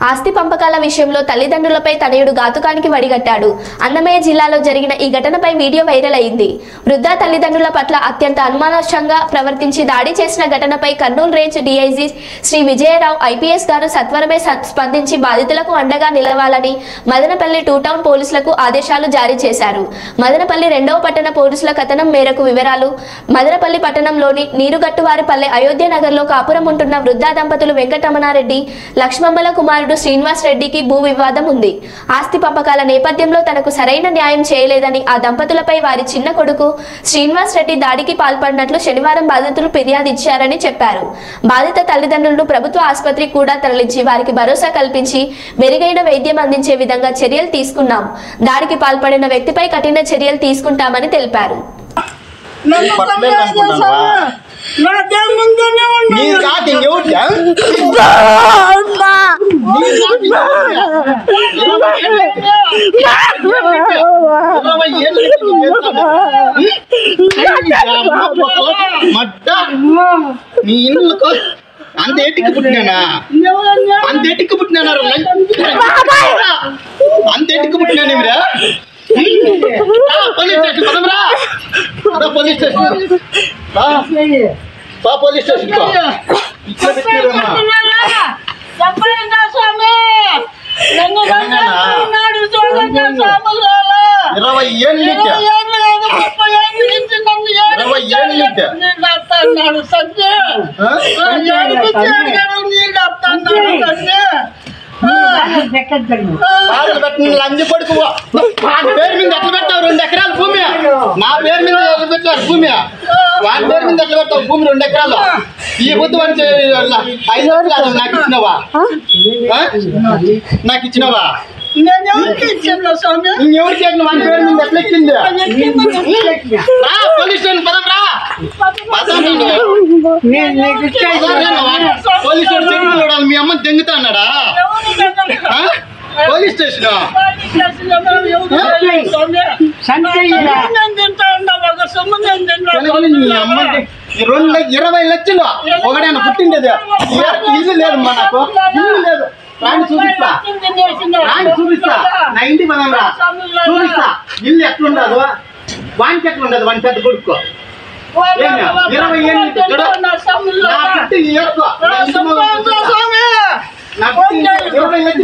ఆస్తి పంపకాల విషయంలో తల్లిదండ్రులపై తనయుడు ఘాతుకానికి వడిగట్టాడు. అన్నమయ్య జిల్లాలో జరిగిన ఈ ఘటనపై వీడియో వైరల్ అయింది. వృద్ధ తల్లిదండ్రుల పట్ల అత్యంత అనుమానాస్పదంగా ప్రవర్తించి దాడి చేసిన ఘటనపై Kurnool range DIG Shri Vijayarao IPS గారు సత్వరమే స్పందించి బాధితులకు అండగా నిలవాలని మదనపల్లి 2 టౌన్ పోలీసులకు ఆదేశాలు జారీ చేశారు. మదనపల్లి 2వ పట్టణ పోలీసుల కథనం మేరకు వివరాలు. మదనపల్లి పట్టణంలోని నీరుగట్టువారిపల్లె అయోధ్య నగర్లో కాపురం ఉంటున్న వృద్ధ దంపతులు వెంకటరమణారెడ్డి, లక్ష్మమ్మల కుమారుడు శ్రీనివాస్ రెడ్డికి భూ వివాదం ఉంది. ఆస్తి పంపకాల నేపథ్యంలో తనకు సరైన న్యాయం చేయలేదని ఆ దంపతులపై వారి చిన్న కొడుకు శ్రీనివాస్ రెడ్డి దాడికి పాల్పడినట్లు శనివారం బాధితులు ఫిర్యాదు ఇచ్చారని చెప్పారు. బాధిత తల్లిదండ్రులను ప్రభుత్వ ఆసుపత్రికి కూడా తరలించి వారికి భరోసా కల్పించి మెరుగైన వైద్యం అందించే విధంగా చర్యలు తీసుకున్నాం. దాడికి పాల్పడిన వ్యక్తిపై కఠిన చర్యలు తీసుకుంటామని తెలిపారు. అంత ఎటికి పుట్టినానా పోలీస్ స్టేషన్ పదమరా, పోలీస్ స్టేషన్ పోలీస్ స్టేషన్ 20 కొడుకు పేరు మీద ఎట్లా పెట్టావు? 2 ఎకరాల భూమి నా పేరు మీద పెట్టారు. భూమి వాడి పేరు మీద ఎట్లా పెట్టావు? భూమి 2 ఎకరాలు. ఈ బుద్ధి వాడి 5 లక్షలు నాకు ఇచ్చినవా? ఎవరికి చెప్పిన వాడి పేరు మీద ఎట్లా ఎక్కింది? పోలీస్ స్టేషన్ పదరా, పోలీస్ స్టేషన్ చూడాలి. మీ అమ్మని దెంగుతా అన్నాడా? పోలీస్ స్టేషన్ 20 లక్షలు ఒకడైనా పుట్టిండేది. ఇల్లు లేదు మనకు, ఇల్లు లేదు. రాండి చూపిస్తా, నా ఇంటికి పదరా చూపిస్తా. ఇల్లు ఎట్లుండదు, వానికి ఎట్లుండదు? వాని పెద్ద కొడుకు 20 ఏళ్ళు